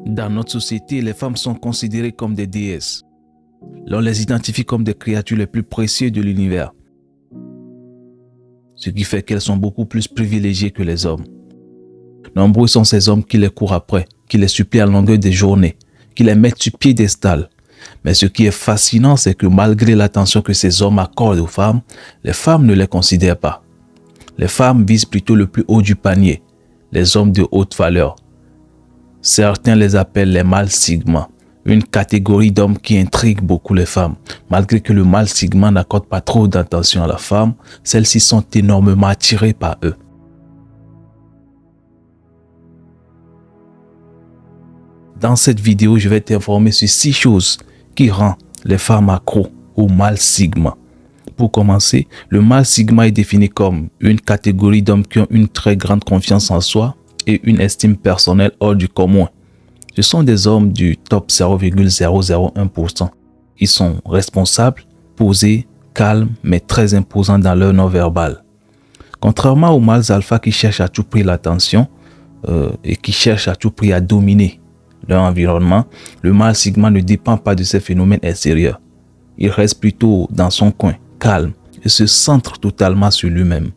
Dans notre société, les femmes sont considérées comme des déesses. L'on les identifie comme des créatures les plus précieuses de l'univers. Ce qui fait qu'elles sont beaucoup plus privilégiées que les hommes. Nombreux sont ces hommes qui les courent après, qui les supplient à longueur de journée, qui les mettent sur piédestal. Mais ce qui est fascinant, c'est que malgré l'attention que ces hommes accordent aux femmes, les femmes ne les considèrent pas. Les femmes visent plutôt le plus haut du panier, les hommes de haute valeur. Certains les appellent les mâles sigma, une catégorie d'hommes qui intrigue beaucoup les femmes. Malgré que le mâle sigma n'accorde pas trop d'attention à la femme, celles-ci sont énormément attirées par eux. Dans cette vidéo, je vais t'informer sur 6 choses qui rendent les femmes accros au mâle sigma. Pour commencer, le mâle sigma est défini comme une catégorie d'hommes qui ont une très grande confiance en soi et une estime personnelle hors du commun. Ce sont des hommes du top 0,001%. Ils sont responsables, posés, calmes, mais très imposants dans leur non-verbal. Contrairement aux mâles alpha qui cherchent à tout prix l'attention et qui cherchent à tout prix à dominer leur environnement, le mâle sigma ne dépend pas de ces phénomènes extérieurs. Il reste plutôt dans son coin, calme, et se centre totalement sur lui-même.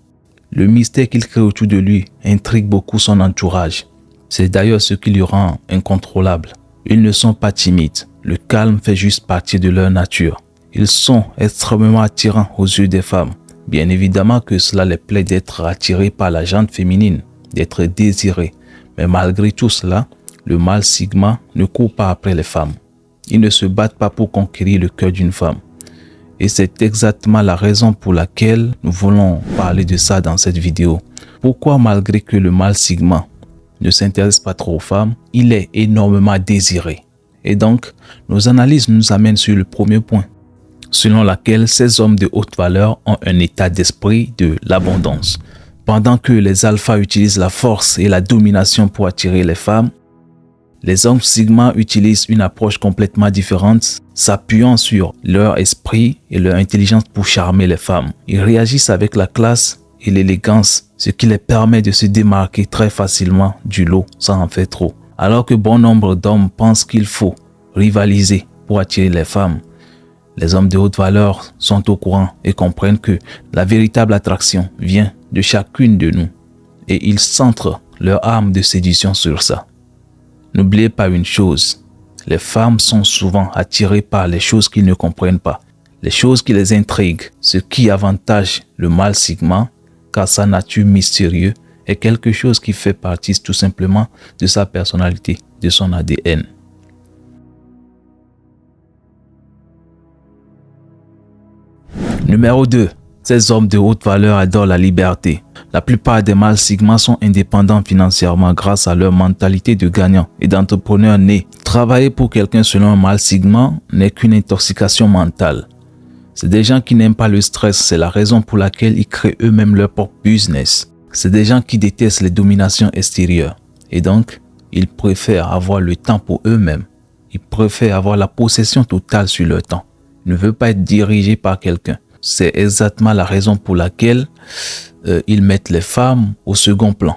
Le mystère qu'il crée autour de lui intrigue beaucoup son entourage. C'est d'ailleurs ce qui le rend incontrôlable. Ils ne sont pas timides. Le calme fait juste partie de leur nature. Ils sont extrêmement attirants aux yeux des femmes. Bien évidemment que cela les plaît d'être attirés par la gente féminine, d'être désirés. Mais malgré tout cela, le mâle sigma ne court pas après les femmes. Ils ne se battent pas pour conquérir le cœur d'une femme. Et c'est exactement la raison pour laquelle nous voulons parler de ça dans cette vidéo. Pourquoi malgré que le mâle sigma ne s'intéresse pas trop aux femmes, il est énormément désiré. Et donc, nos analyses nous amènent sur le premier point, selon laquelle ces hommes de haute valeur ont un état d'esprit de l'abondance. Pendant que les alphas utilisent la force et la domination pour attirer les femmes, les hommes sigma utilisent une approche complètement différente, s'appuyant sur leur esprit et leur intelligence pour charmer les femmes. Ils réagissent avec la classe et l'élégance, ce qui les permet de se démarquer très facilement du lot sans en faire trop. Alors que bon nombre d'hommes pensent qu'il faut rivaliser pour attirer les femmes, les hommes de haute valeur sont au courant et comprennent que la véritable attraction vient de chacune de nous et ils centrent leur arme de séduction sur ça. N'oubliez pas une chose, les femmes sont souvent attirées par les choses qu'ils ne comprennent pas, les choses qui les intriguent, ce qui avantage le mâle sigma, car sa nature mystérieuse est quelque chose qui fait partie tout simplement de sa personnalité, de son ADN. Numéro 2. Ces hommes de haute valeur adorent la liberté. La plupart des mâles sigma sont indépendants financièrement grâce à leur mentalité de gagnant et d'entrepreneur né. Travailler pour quelqu'un selon un mâle sigma n'est qu'une intoxication mentale. C'est des gens qui n'aiment pas le stress, c'est la raison pour laquelle ils créent eux-mêmes leur propre business. C'est des gens qui détestent les dominations extérieures et donc ils préfèrent avoir le temps pour eux-mêmes. Ils préfèrent avoir la possession totale sur leur temps. Ils ne veulent pas être dirigés par quelqu'un. C'est exactement la raison pour laquelle ils mettent les femmes au second plan.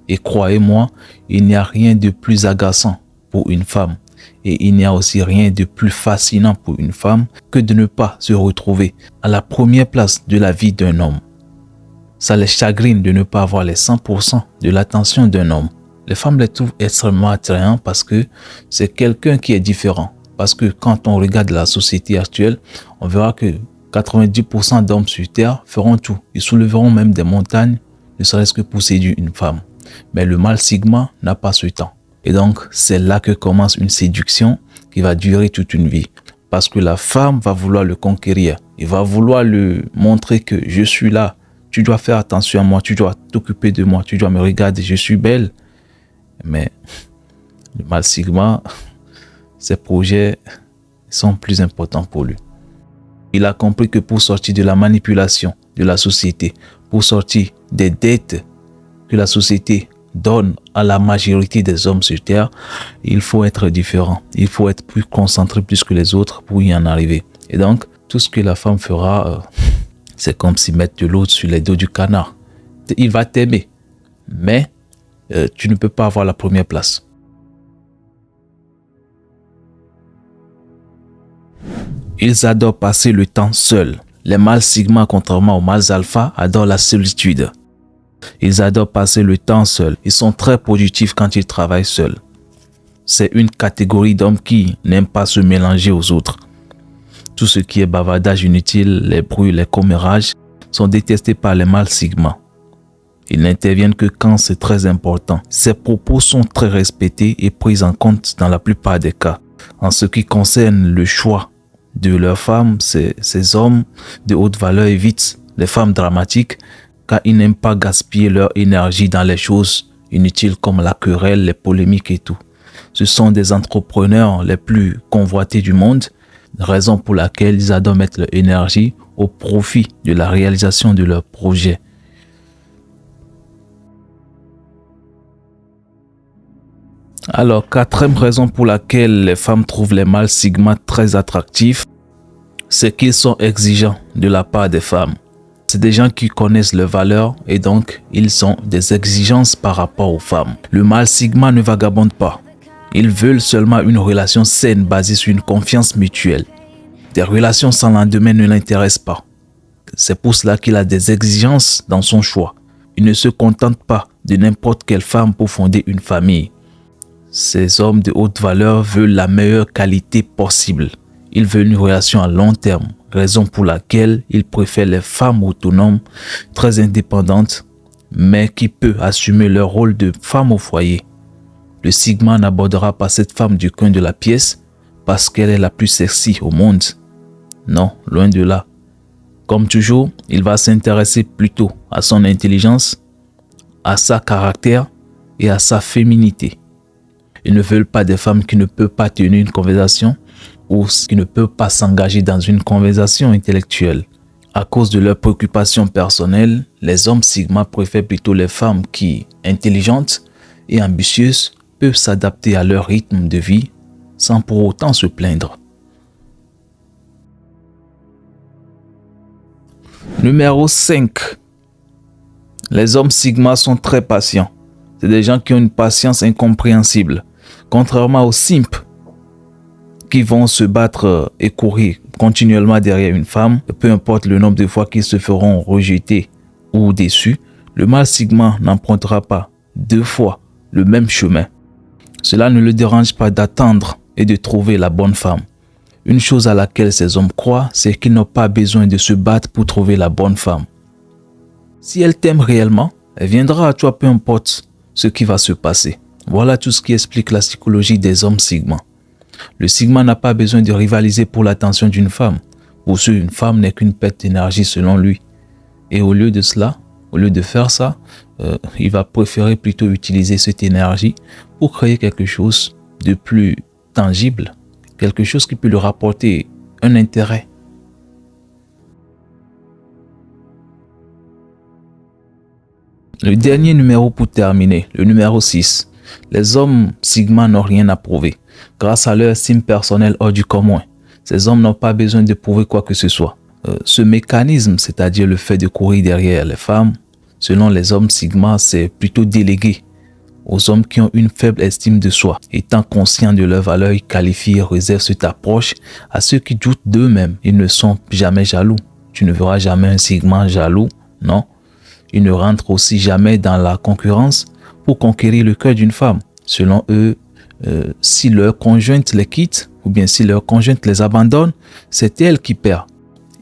Et croyez-moi, il n'y a rien de plus agaçant pour une femme. Et il n'y a aussi rien de plus fascinant pour une femme que de ne pas se retrouver à la première place de la vie d'un homme. Ça les chagrine de ne pas avoir les 100% de l'attention d'un homme. Les femmes les trouvent extrêmement attrayants parce que c'est quelqu'un qui est différent. Parce que quand on regarde la société actuelle, on verra que 90% d'hommes sur Terre feront tout. Ils soulèveront même des montagnes, ne serait-ce que pour séduire une femme. Mais le mâle sigma n'a pas ce temps. Et donc, c'est là que commence une séduction qui va durer toute une vie. Parce que la femme va vouloir le conquérir. Il va vouloir lui montrer que je suis là. Tu dois faire attention à moi. Tu dois t'occuper de moi. Tu dois me regarder. Je suis belle. Mais le mâle sigma, ses projets sont plus importants pour lui. Il a compris que pour sortir de la manipulation de la société, pour sortir des dettes que la société donne à la majorité des hommes sur Terre, il faut être différent. Il faut être plus concentré plus que les autres pour y en arriver. Et donc, tout ce que la femme fera, c'est comme si mettre de l'eau sur les dos du canard. Il va t'aimer, mais tu ne peux pas avoir la première place. Ils adorent passer le temps seuls. Les mâles sigma, contrairement aux mâles alpha, adorent la solitude. Ils adorent passer le temps seuls. Ils sont très productifs quand ils travaillent seuls. C'est une catégorie d'hommes qui n'aiment pas se mélanger aux autres. Tout ce qui est bavardage inutile, les bruits, les commérages sont détestés par les mâles sigma. Ils n'interviennent que quand c'est très important. Ces propos sont très respectés et pris en compte dans la plupart des cas. En ce qui concerne le choix de leurs femmes, ces hommes de haute valeur évitent les femmes dramatiques car ils n'aiment pas gaspiller leur énergie dans les choses inutiles comme la querelle, les polémiques et tout. Ce sont des entrepreneurs les plus convoités du monde, raison pour laquelle ils adorent mettre leur énergie au profit de la réalisation de leurs projets. Alors, quatrième raison pour laquelle les femmes trouvent les mâles sigma très attractifs, c'est qu'ils sont exigeants de la part des femmes. C'est des gens qui connaissent leurs valeurs et donc ils ont des exigences par rapport aux femmes. Le mâle sigma ne vagabonde pas. Ils veulent seulement une relation saine basée sur une confiance mutuelle. Des relations sans lendemain ne l'intéressent pas. C'est pour cela qu'il a des exigences dans son choix. Il ne se contente pas de n'importe quelle femme pour fonder une famille. Ces hommes de haute valeur veulent la meilleure qualité possible. Ils veulent une relation à long terme, raison pour laquelle ils préfèrent les femmes autonomes, très indépendantes, mais qui peuvent assumer leur rôle de femme au foyer. Le sigma n'abordera pas cette femme du coin de la pièce parce qu'elle est la plus sexy au monde. Non, loin de là. Comme toujours, il va s'intéresser plutôt à son intelligence, à sa caractère et à sa féminité. Ils ne veulent pas des femmes qui ne peuvent pas tenir une conversation ou qui ne peuvent pas s'engager dans une conversation intellectuelle. À cause de leurs préoccupations personnelles, les hommes sigma préfèrent plutôt les femmes qui, intelligentes et ambitieuses, peuvent s'adapter à leur rythme de vie sans pour autant se plaindre. Numéro 5. Les hommes sigma sont très patients. C'est des gens qui ont une patience incompréhensible. Contrairement aux simps qui vont se battre et courir continuellement derrière une femme, peu importe le nombre de fois qu'ils se feront rejeter ou déçus, le mâle sigma n'empruntera pas 2 fois le même chemin. Cela ne le dérange pas d'attendre et de trouver la bonne femme. Une chose à laquelle ces hommes croient, c'est qu'ils n'ont pas besoin de se battre pour trouver la bonne femme. Si elle t'aime réellement, elle viendra à toi peu importe ce qui va se passer. Voilà tout ce qui explique la psychologie des hommes sigma. Le sigma n'a pas besoin de rivaliser pour l'attention d'une femme. Pour ce, une femme n'est qu'une perte d'énergie selon lui. Et au lieu de cela, au lieu de faire ça, il va préférer plutôt utiliser cette énergie pour créer quelque chose de plus tangible, quelque chose qui peut lui rapporter un intérêt. Le dernier numéro pour terminer, le numéro 6. Les hommes sigma n'ont rien à prouver. Grâce à leur estime personnelle hors du commun, ces hommes n'ont pas besoin de prouver quoi que ce soit. Ce mécanisme, c'est-à-dire le fait de courir derrière les femmes, selon les hommes sigma, c'est plutôt délégué aux hommes qui ont une faible estime de soi. Étant conscients de leur valeur, ils qualifient et réservent cette approche à ceux qui doutent d'eux-mêmes. Ils ne sont jamais jaloux. Tu ne verras jamais un sigma jaloux, non. Ils ne rentrent aussi jamais dans la concurrence pour conquérir le cœur d'une femme. Selon eux, si leur conjointe les quitte ou bien si leur conjointe les abandonne, c'est elle qui perd.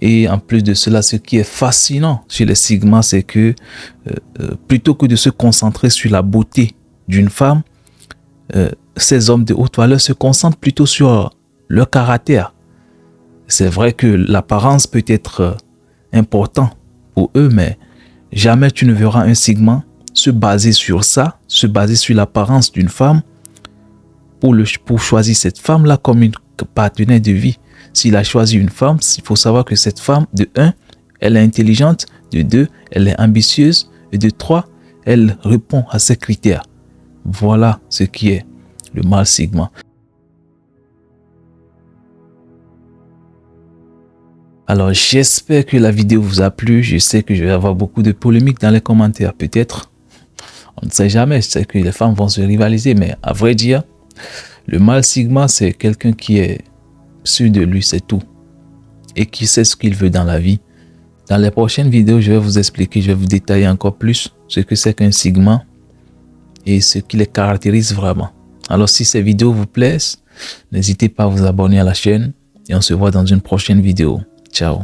Et en plus de cela, ce qui est fascinant chez les sigma, c'est que plutôt que de se concentrer sur la beauté d'une femme, ces hommes de haute valeur se concentrent plutôt sur leur caractère. C'est vrai que l'apparence peut être importante pour eux, mais jamais tu ne verras un sigma se baser sur ça, se baser sur l'apparence d'une femme pour choisir cette femme-là comme une partenaire de vie. S'il a choisi une femme, il faut savoir que cette femme, de 1, elle est intelligente, de 2, elle est ambitieuse, et de 3, elle répond à ces critères. Voilà ce qui est le mâle sigma. Alors, j'espère que la vidéo vous a plu. Je sais que je vais avoir beaucoup de polémiques dans les commentaires, peut-être. On ne sait jamais, je sais que les femmes vont se rivaliser, mais à vrai dire, le mâle sigma, c'est quelqu'un qui est sûr de lui, c'est tout. et qui sait ce qu'il veut dans la vie. Dans les prochaines vidéos, je vais vous expliquer, je vais vous détailler encore plus ce que c'est qu'un Sigma et ce qui les caractérise vraiment. Alors si ces vidéos vous plaisent, n'hésitez pas à vous abonner à la chaîne et on se voit dans une prochaine vidéo. Ciao.